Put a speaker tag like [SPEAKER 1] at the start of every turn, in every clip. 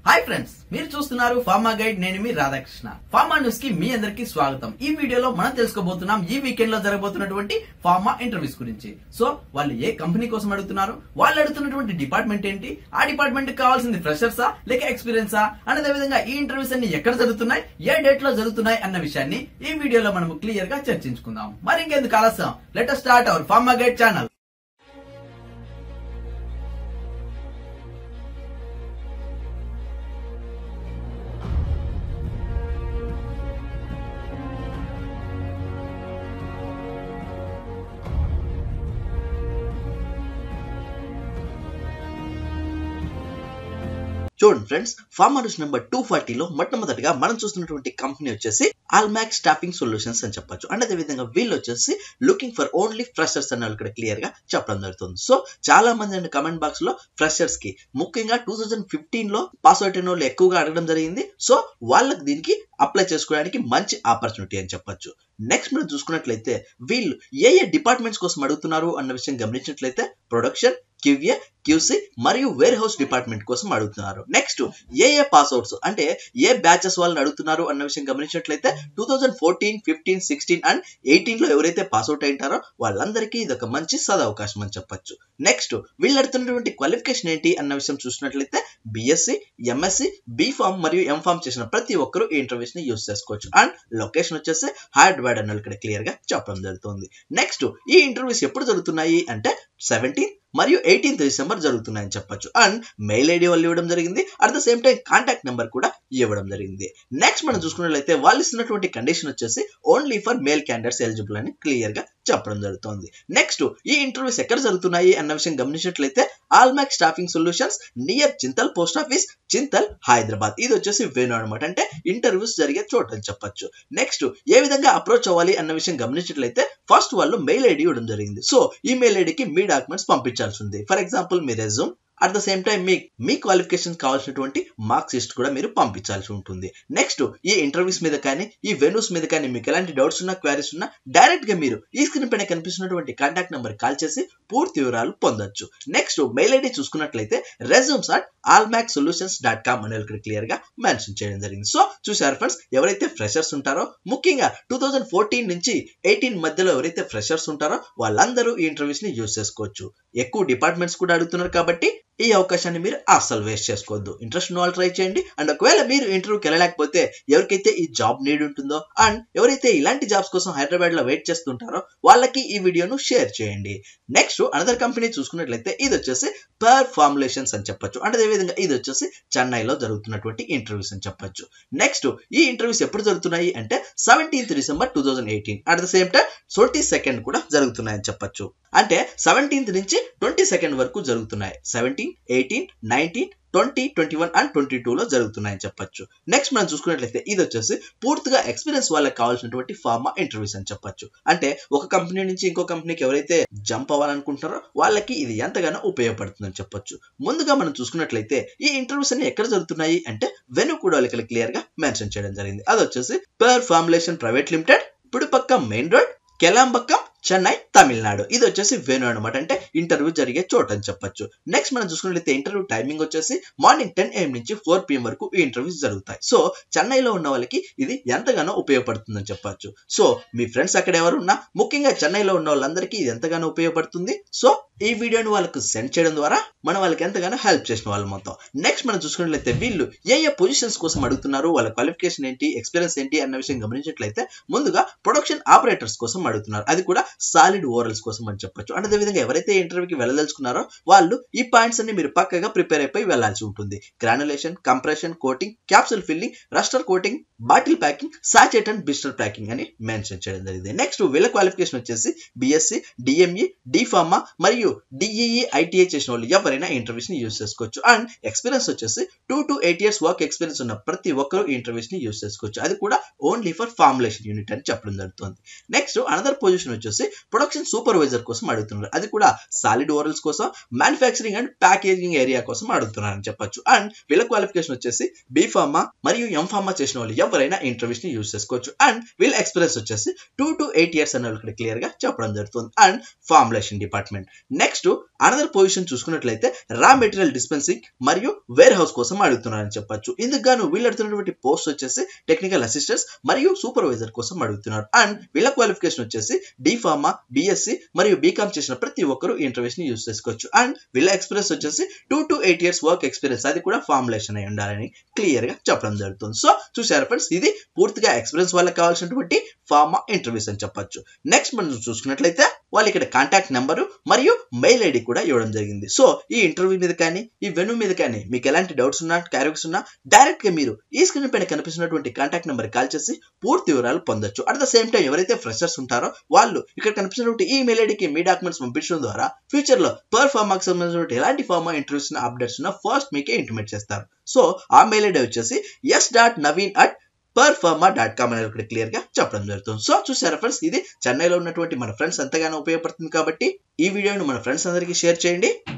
[SPEAKER 1] Hi friends, మీరు చూస్తున్నారు pharma guide. నేను మీ రాధాకృష్ణ. ఫార్మా న్యూస్ కి మీ అందరికి స్వాగతం. ఈ వీడియోలో మనం తెలుసుకోబోతున్నాం ఈ వీకెండ్ లో జరగబోతున్నటువంటి ఫార్మా ఇంటర్వ్యూస్ గురించి. సో వాళ్ళు ఏ కంపెనీ కోసం అడుగుతున్నారు, వాళ్ళు అడుగుతున్నటువంటి డిపార్ట్మెంట్ ఏంటి, ఆ డిపార్ట్మెంట్ కావాల్సింది ఫ్రెషర్సా లేక ఎక్స్పీరియన్సా, అదే విధంగా ఈ ఇంటర్వ్యూస్ అన్ని ఎక్కడ జరుగుతున్నాయి, ఏ డేట్ లో జరుగుతున్నాయి అన్న విషయాన్ని ఈ వీడియోలో మనం క్లియర్ గా చర్చించుకుందాం. మరి ఇంకెందుకు ఆలస్యం, let us start our pharma guide channel.
[SPEAKER 2] చూడండి ఫ్రెండ్స్, ఫార్మా న్యూస్ నెంబర్ 240లో మొట్టమొదటిగా మనం చూస్తున్నటువంటి కంపెనీ వచ్చేసి ఆల్మాక్స్ స్టాఫింగ్ సొల్యూషన్స్ అని చెప్పొచ్చు. అండ్ అదే విధంగా వీళ్ళు వచ్చేసి లుకింగ్ ఫర్ ఓన్లీ ఫ్రెషర్స్ అని ఇక్కడ క్లియర్ గా చెప్పడం జరుగుతుంది. సో చాలా మంది అండి కమెంట్ బాక్స్ లో ఫ్రెషర్స్ కి ముఖ్యంగా 2015లో పాస్ అవుట్ అయిన వాళ్ళు ఎక్కువగా అడగడం జరిగింది. సో వాళ్ళకి దీనికి అప్లై చేసుకోవడానికి మంచి ఆపర్చునిటీ అని చెప్పొచ్చు. నెక్స్ట్ మనం చూసుకున్నట్లయితే వీళ్ళు ఏ డిపార్ట్మెంట్స్ కోసం అడుగుతున్నారు అన్న విషయం గమనించినట్లయితే ప్రొడక్షన్, క్యూఏ, క్యూసీ మరియు వేర్ హౌస్ డిపార్ట్మెంట్ కోసం అడుగుతున్నారు. నెక్స్ట్ ఏ పాస్ అవుట్స్ అంటే ఏ బ్యాచెస్ వాళ్ళని అడుగుతున్నారు అన్న విషయం గమనించినట్లయితే 2014, 15, 16 అండ్ 18 లో ఎవరైతే పాస్ అవుట్ అయింటారో వాళ్ళందరికీ ఇది ఒక మంచి సదవకాశం అని చెప్పొచ్చు. నెక్స్ట్ వీళ్ళు అడుగుతున్నటువంటి క్వాలిఫికేషన్ ఏంటి అన్న విషయం చూసినట్లయితే బిఎస్సి, ఎంఎస్సి, బీఫామ్ మరియు ఎంఫామ్ చేసిన ప్రతి ఒక్కరు ఈ ఇంటర్వ్యూస్ ని యూజ్ చేసుకోవచ్చు. అండ్ లొకేషన్ వచ్చేసి హైదరాబాద్ అన్న ఇక్కడ క్లియర్ గా చెప్పడం జరుగుతుంది. నెక్స్ట్ ఈ ఇంటర్వ్యూస్ ఎప్పుడు జరుగుతున్నాయి అంటే 17 మరియు 18 డిసెంబర్ జరుగుతున్నాయని చెప్పొచ్చు. అండ్ మెయిల్ ఐడి వాళ్ళు ఇవ్వడం జరిగింది. At the same time contact number కూడా ఇవ్వడం జరిగింది. నెక్స్ట్ మనం చూసుకున్నట్లయితే వాళ్ళు ఇస్తున్నటువంటి కండిషన్ వచ్చేసి only for male candidates eligible అని క్లియర్ గా చెప్పడం జరుగుతుంది. నెక్స్ట్ ఈ ఇంటర్వ్యూస్ ఎక్కడ జరుగుతున్నాయి అన్న విషయం గమనించినట్లయితే Almax staffing solutions near Chintal post office, Chintal, Hyderabad. ఇది వచ్చేసి వెన్యూ అనమాట, అంటే ఇంటర్వ్యూస్ జరిగే చోటు అని చెప్పొచ్చు. నెక్స్ట్ ఏ విధంగా అప్రోచ్ అవ్వాలి అన్న విషయం గమనించినట్లయితే ఫస్ట్ వాళ్ళు మెయిల్ ఐడి ఇవ్వడం జరిగింది. సో ఈ మెయిల్ ఐడికి మీ డాక్యుమెంట్స్ పంపించాల్సి ఉంది. For example me resume, at the same time me qualification కావాల్సినటువంటి మార్క్స్ లిస్ట్ కూడా మీరు పంపించాల్సి ఉంటుంది. నెక్స్ట్ ఈ ఇంటర్వ్యూస్ మీద కానీ ఈ వెన్యూస్ మీద కానీ మీకు ఎలాంటి డౌట్స్ ఉన్నా, క్వారీస్ ఉన్నా డైరెక్ట్ గా మీరు ఈ స్క్రీన్ పైన కనిపిస్తున్నటువంటి కాంటాక్ట్ నెంబర్ కాల్ చేసి పూర్తి వివరాలు పొందొచ్చు. నెక్స్ట్ మెయిల్ ఐడి చూసుకున్నట్లయితే resumes@allmaxsolutions.com అని ఇక్కడ క్లియర్ గా మెన్షన్ చేయడం జరిగింది. సో చూసారు ఫ్రెండ్స్, ఎవరైతే ఫ్రెషర్స్ ఉంటారో ముఖ్యంగా 2014 నుంచి 18 మధ్యలో ఎవరైతే ఫ్రెషర్స్ ఉంటారో వాళ్ళందరూ ఈ ఇంటర్వ్యూస్ ని యూజ్ చేసుకోవచ్చు. ఎక్కువ డిపార్ట్మెంట్స్ కూడా అడుగుతున్నారు కాబట్టి ఈ అవకాశాన్ని మీరు అస్సలు వేస్ట్ చేసుకోవద్దు. ఇంట్రెస్ట్ ఉన్న వాళ్ళు ట్రై చేయండి. అండ్ ఒకవేళ మీరు ఇంటర్వ్యూకి వెళ్ళలేకపోతే ఎవరికైతే ఈ జాబ్ నీడ్ ఉంటుందో అండ్ ఎవరైతే ఇలాంటి జాబ్స్ కోసం హైదరాబాద్ లో వెయిట్ చేస్తుంటారో వాళ్ళకి ఈ వీడియోను షేర్ చేయండి. నెక్స్ట్ అనదర్ కంపెనీ చూసుకున్నట్లయితే ఇది వచ్చేసి పర్ ఫార్ములేషన్స్ అని చెప్పొచ్చు. అంటే అదేవిధంగా ఇది వచ్చేసి చెన్నైలో జరుగుతున్నటువంటి ఇంటర్వ్యూస్ అని చెప్పొచ్చు. నెక్స్ట్ ఈ ఇంటర్వ్యూస్ ఎప్పుడు జరుగుతున్నాయి అంటే 17th December 2018. At the same time 22nd కూడా జరుగుతున్నాయని చెప్పొచ్చు. అంటే 17th నుంచి 22nd వరకు జరుగుతున్నాయి. 17, 18, 19, 20, 21 అండ్ 22 లో జరుగుతున్నాయని చెప్పొచ్చు. నెక్స్ట్ మనం చూసుకున్నట్లయితే ఇది వచ్చేసి పూర్తిగా ఎక్స్పీరియన్స్ వాళ్ళకి కావాల్సినటువంటి ఫార్మా ఇంటర్వ్యూస్ అని చెప్పొచ్చు. అంటే ఒక కంపెనీ నుంచి ఇంకో కంపెనీకి ఎవరైతే జంప్ అవ్వాలనుకుంటున్నారో వాళ్ళకి ఇది ఎంతగానో ఉపయోగపడుతుందని చెప్పొచ్చు. ముందుగా మనం చూసుకున్నట్లయితే ఈ ఇంటర్వ్యూస్ అన్ని ఎక్కడ జరుగుతున్నాయి అంటే వెన్యూ కూడా ఇక్కడ క్లియర్ గా మెన్షన్ చేయడం జరిగింది. అది వచ్చేసి per formulation private limited, Pudupakka main road, Kelambakkam, Chennai, Tamil Nadu. ఇది వచ్చేసి వెన్యూ అనమాట, అంటే ఇంటర్వ్యూ జరిగే చోటు అని చెప్పొచ్చు. నెక్స్ట్ మనం చూసుకున్నట్లయితే ఇంటర్వ్యూ టైమింగ్ వచ్చేసి మార్నింగ్ 10 AM నుంచి 4 PM వరకు ఈ ఇంటర్వ్యూస్ జరుగుతాయి. సో చెన్నైలో ఉన్న వాళ్ళకి ఇది ఎంతగానో ఉపయోగపడుతుందని చెప్పొచ్చు. సో మీ ఫ్రెండ్స్ అక్కడ ఎవరు ఉన్నా ముఖ్యంగా చెన్నైలో ఉన్న వాళ్ళందరికీ ఇది ఎంతగానో ఉపయోగపడుతుంది. సో ఈ వీడియోని వాళ్ళకు సెండ్ చేయడం ద్వారా మనం వాళ్ళకి ఎంతగానో హెల్ప్ చేసిన వాళ్ళు మొత్తం. నెక్స్ట్ మనం చూసుకున్నట్లయితే వీళ్ళు ఏ పొజిషన్స్ కోసం అడుగుతున్నారు, వాళ్ళ క్వాలిఫికేషన్ ఏంటి, ఎక్స్పీరియన్స్ ఏంటి అన్న విషయం గమనించినట్లయితే ముందుగా ప్రొడక్షన్ ఆపరేటర్స్ కోసం అడుగుతున్నారు. అది కూడా సాలిడ్ ఓరల్స్ కోసం అని చెప్పొచ్చు. అంటే అదేవిధంగా ఎవరైతే ఇంటర్వ్యూకి వెళ్ళదలుచుకున్నారో వాళ్ళు ఈ పాయింట్స్ అన్ని మీరు పక్కగా ప్రిపేర్ అయిపోయి వెళ్లాల్సి ఉంటుంది. Granulation, compression, coating, capsule filling, రస్టర్ coating, bottle packing, sachet and blister packing అని మెన్షన్ చేయడం జరిగింది. నెక్స్ట్ వీళ్ళ క్వాలిఫికేషన్ వచ్చేసి బిఎస్సి, డిఎంఈ, డిఫార్మా మరియు డిఈఈ, ఐటీఐ చేసిన వాళ్ళు ఎవరైనా ఇంటర్వ్యూస్ ని యూజ్ చేసుకోవచ్చు. అండ్ ఎక్స్పీరియన్స్ వచ్చేసి 2 to 8 years వర్క్ ఎక్స్పీరియన్స్ ఉన్న ప్రతి ఒక్కరు ఇంటర్వ్యూస్ ని యూజ్ చేసుకోవచ్చు. అది కూడా ఓన్లీ ఫర్ ఫార్ములేషన్ యూనిట్ అని చెప్పడం జరుగుతుంది. నెక్స్ట్ అనదర్ పొజిషన్ వచ్చేసి వచ్చేసి ప్రొడక్షన్ సూపర్వైజర్ కోసం అడుగుతున్నారు. అది కూడా సాలిడ్ ఓరల్స్ కోసం, మ్యానుఫ్యాక్చరింగ్ అండ్ ప్యాకేజింగ్ ఏరియా కోసం అడుగుతున్నారు అని చెప్పొచ్చు. అండ్ వీళ్ళ క్వాలిఫికేషన్ వచ్చేసి బీ ఫార్మా మరియు ఎం ఫార్మా చేసిన వాళ్ళు ఎవరైనా ఇంటర్వ్యూస్ ని యూజ్ చేసుకోవచ్చు. అండ్ వీళ్ళ ఎక్స్పీరియన్స్ వచ్చేసి 2 to 8 years అన్న ఇక్కడ క్లియర్ గా చెప్పడం జరుగుతుంది. And formulation department. Next another position చూసుకున్నట్లయితే రా మెటీరియల్ డిస్పెన్సింగ్ మరియు వేర్ హౌస్ కోసం అడుగుతున్నారని చెప్పొచ్చు. ఇందుకు గాను వీళ్ళు అడుగుతున్నటువంటి పోస్ట్ వచ్చేసి టెక్నికల్ అసిస్టెంట్స్ మరియు సూపర్వైజర్ కోసం అడుగుతున్నారు. అండ్ వీళ్ళ క్వాలిఫికేషన్ వచ్చేసి డి ఫార్మా, బిఎస్సి మరియు బీకామ్ చేసిన ప్రతి ఒక్కరు ఇంటర్వ్యూస్ ని యూజ్ చేసుకోవచ్చు. అండ్ వీళ్ళ ఎక్స్పీరియన్స్ వచ్చేసి 2 to 8 years వర్క్ ఎక్స్పీరియన్స్, అది కూడా ఫార్ములేషన్ అయి ఉండాలని క్లియర్ గా చెప్పడం జరుగుతుంది. సో చూసారు ఫ్రెండ్స్, ఇది పూర్తిగా ఎక్స్పీరియన్స్ వాళ్ళకి కావాల్సినటువంటి ఫార్మా ఇంటర్వ్యూస్ అని చెప్పొచ్చు. నెక్స్ట్ మనం చూసుకున్నట్లయితే వాళ్ళు ఇక్కడ కాంటాక్ట్ నెంబరు మరియు మెయిల్ ఐడి కూడా ఇవ్వడం జరిగింది. సో ఈ ఇంటర్వ్యూ మీద కానీ ఈ వెన్యూ మీద కానీ మీకు ఎలాంటి డౌట్స్ ఉన్నా, క్యారెక్టర్స్ ఉన్నా డైరెక్ట్ గా మీరు ఈ స్క్రీన్ పైన కనిపిస్తున్నటువంటి కాంటాక్ట్ నెంబర్ కాల్ చేసి పూర్తి వివరాలు పొందొచ్చు. అట్ ద సేమ్ టైం ఎవరైతే ఫ్రెషర్స్ ఉంటారో వాళ్ళు ఇక్కడ కనిపిస్తున్నటువంటి ఈ మెయిల్ ఐడికి మీ డాక్యుమెంట్స్ పంపించడం ద్వారా ఫ్యూచర్ లో పర్ ఫార్మాకి సంబంధించిన ఎలాంటి ఫార్మా ఇంటర్వ్యూస్ అప్డేట్స్ ఉన్నా ఫస్ట్ మీకే ఇంటిమేట్ చేస్తారు. సో ఆ మెయిల్ ఐడి వచ్చేసి s.naveen@performa.com అనేది ఇక్కడ క్లియర్ గా చెప్పడం జరుగుతుంది. సో చూసారా ఫ్రెండ్స్, ఇది చెన్నైలో ఉన్నటువంటి మన ఫ్రెండ్స్ ఎంతగానో ఉపయోగపడుతుంది కాబట్టి ఈ వీడియోని మన ఫ్రెండ్స్ అందరికీ షేర్ చేయండి.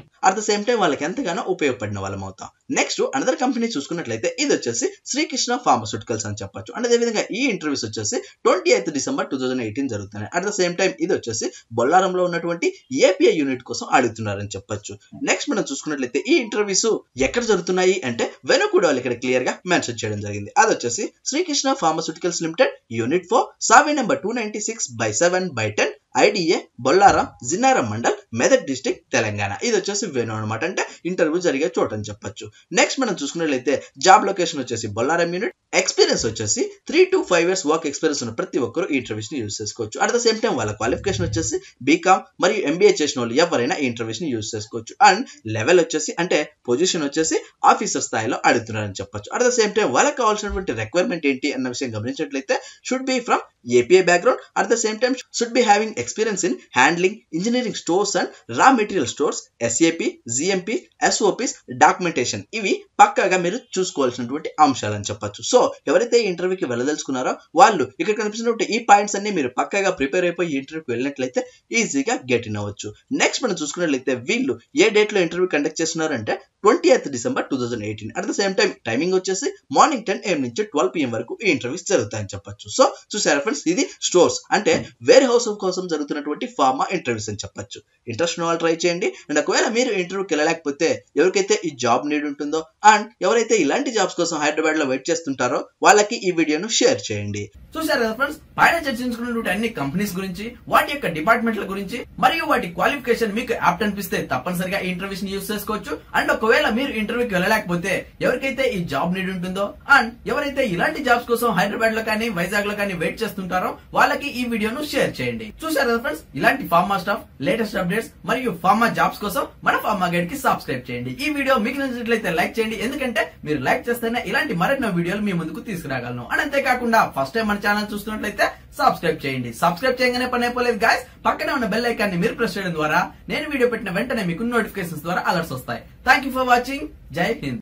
[SPEAKER 2] అట్ ద సేమ్ టైం వాళ్ళకి ఎంతగానో ఉపయోగపడిన వాళ్ళం అవుతాం. నెక్స్ట్ అనదర్ కంపెనీ చూసుకున్నట్లయితే ఇది వచ్చేసి శ్రీకృష్ణ ఫార్మాస్యూటికల్స్ అని చెప్పొచ్చు. అండ్ అదేవిధంగా ఈ ఇంటర్వ్యూస్ వచ్చేసి 28th December 2018 జరుగుతున్నాయి. అట్ ద సేమ్ టైం ఇది వచ్చేసి బొల్లారంలో ఉన్నటువంటి ఏపీఐ యూనిట్ కోసం అడుగుతున్నారని చెప్పొచ్చు. నెక్స్ట్ మనం చూసుకున్నట్లయితే ఈ ఇంటర్వ్యూస్ ఎక్కడ జరుగుతున్నాయి అంటే వెను కూడా వాళ్ళు ఇక్కడ క్లియర్ గా మెన్షన్ చేయడం జరిగింది. అది వచ్చేసి Srikrishna pharmaceuticals limited unit 4 survey number 296/7/10 IDA Bollaram Jinnaram mandal Medak district Telangana. ఇది వచ్చేసి వెను అనమాట, అంటే ఇంటర్వ్యూ జరిగే చోట అని చెప్పొచ్చు. నెక్స్ట్ మనం చూసుకున్నట్లయితే జాబ్ లొకేషన్ వచ్చేసి బొల్లారం యూనిట్. ఎక్స్పీరియన్స్ వచ్చేసి 3 to 5 years వర్క్ ఎక్స్పీరియన్స్ ఉన్న ప్రతి ఒక్కరు ఈ ఇంటర్వ్యూస్ ని యూజ్ చేసుకోవచ్చు. అట్ ద సేమ్ టైం వాళ్ళ క్వాలిఫికేషన్ వచ్చేసి బీకామ్ మరియు ఎంబీఏ చేసిన వాళ్ళు ఎవరైనా ఈ ఇంటర్వ్యూస్ ని యూజ్ చేసుకోవచ్చు. అండ్ లెవెల్ వచ్చేసి అంటే పొజిషన్ వచ్చేసి ఆఫీసర్ స్థాయిలో అడుగుతున్నారని చెప్పొచ్చు. అట్ ద సేమ్ టైం వాళ్ళకి కావాల్సినటువంటి రిక్వైర్మెంట్ ఏంటి అన్న విషయం గమనించినట్లయితే should be from API background. At the same time should be having experience in handling, engineering stores and raw material stores, SAP, GMP, SOPs, documentation. ఇవి పక్కాగా మీరు చూసుకోవాల్సినటువంటి అంశాలని చెప్పొచ్చు. సో ఎవరైతే ఈ ఇంటర్వ్యూకి వెళ్ళదలుచుకున్నారో వాళ్ళు ఇక్కడ కనిపిస్తున్నటువంటి ఈ పాయింట్స్ అన్ని మీరు పక్కాగా ప్రిపేర్ అయిపోయి ఈ ఇంటర్వ్యూకి వెళ్ళినట్లయితే ఈజీగా గెట్ ఇన్ అవ్వచ్చు. నెక్స్ట్ మనం చూసుకున్నట్లయితే వీళ్ళు ఏ డేట్ లో ఇంటర్వ్యూ కండక్ట్ చేస్తున్నారంటే 20th December 2018. At the same time timing వచ్చేసి మార్నింగ్ 10 AM నుంచి 12 PM వరకు ఈ ఇంటర్వ్యూస్ జరుగుతాయని చెప్పొచ్చు. సో చూసారా ఫ్రెండ్స్, ఇది స్టోర్స్ అంటే వేర్ హౌస్ కోసం జరుగుతున్నటువంటి ఫార్మా ఇంటర్వ్యూస్ అని చెప్పొచ్చు. ఇంట్రెస్ట్ ఉన్న వాళ్ళు ట్రై చేయండి. అండ్ ఒకవేళ మీరు ఇంటర్వ్యూకి వెళ్ళలేకపోతే ఎవరికైతే ఈ జాబ్ నీడ్ ఉంటుందో అండ్ ఎవరైతే ఇలాంటి జాబ్స్ కోసం హైదరాబాద్ లో వెయిట్ చేస్తుంటారో వాళ్ళకి ఈ వీడియోను షేర్ చేయండి.
[SPEAKER 1] చూసారు కదా ఫ్రెండ్స్, పైన చర్చించుకున్నటువంటి అన్ని కంపెనీస్ గురించి, వాటి యొక్క డిపార్ట్మెంట్ల గురించి మరియు వాటి క్వాలిఫికేషన్ మీకు యాప్ట్ అనిపిస్తే తప్పనిసరిగా ఈ ఇంటర్వ్యూస్ ని యూజ్ చేసుకోవచ్చు. అండ్ ఒకవేళ మీరు ఇంటర్వ్యూకి వెళ్ళలేకపోతే ఎవరికైతే ఈ జాబ్ నీడ్ ఉంటుందో అండ్ ఎవరైతే ఇలాంటి జాబ్స్ కోసం హైదరాబాద్ లో కానీ వైజాగ్ లో కానీ వెయిట్ చేస్తుంటారో వాళ్ళకి ఈ వీడియోను షేర్ చేయండి. చూసారు కదా ఫ్రెండ్స్, ఇలాంటి ఫార్మా స్టాఫ్, లేటెస్ట్ అప్డేట్స్ మరియు ఫార్మా జాబ్స్ కోసం మన ఫార్మా గైడ్ కి సబ్స్క్రైబ్ చేయండి. ఈ వీడియో మీకు నచ్చినట్లయితే లైక్ చేయండి, ఎందుకంటే మీరు లైక్ చేస్తేనే ఇలాంటి మరెన్నో వీడియోలు మీ ముందుకు తీసుకురాగలను. అండ్ అంతేకాకుండా ఫస్ట్ టైం మన ఛానల్ చూస్తున్నట్లయితే సబ్స్క్రైబ్ చేయండి. సబ్స్క్రైబ్ చేయగానే పని అయిపోలేదు గాయస్, పక్కనే ఉన్న బెల్ ఐకాన్ ని మీరు ప్రెస్ చేయడం ద్వారా నేను వీడియో పెట్టిన వెంటనే మీకు నోటిఫికేషన్స్ ద్వారా అలర్ట్స్ వస్తాయి. Thank you for watching. జై హింద్.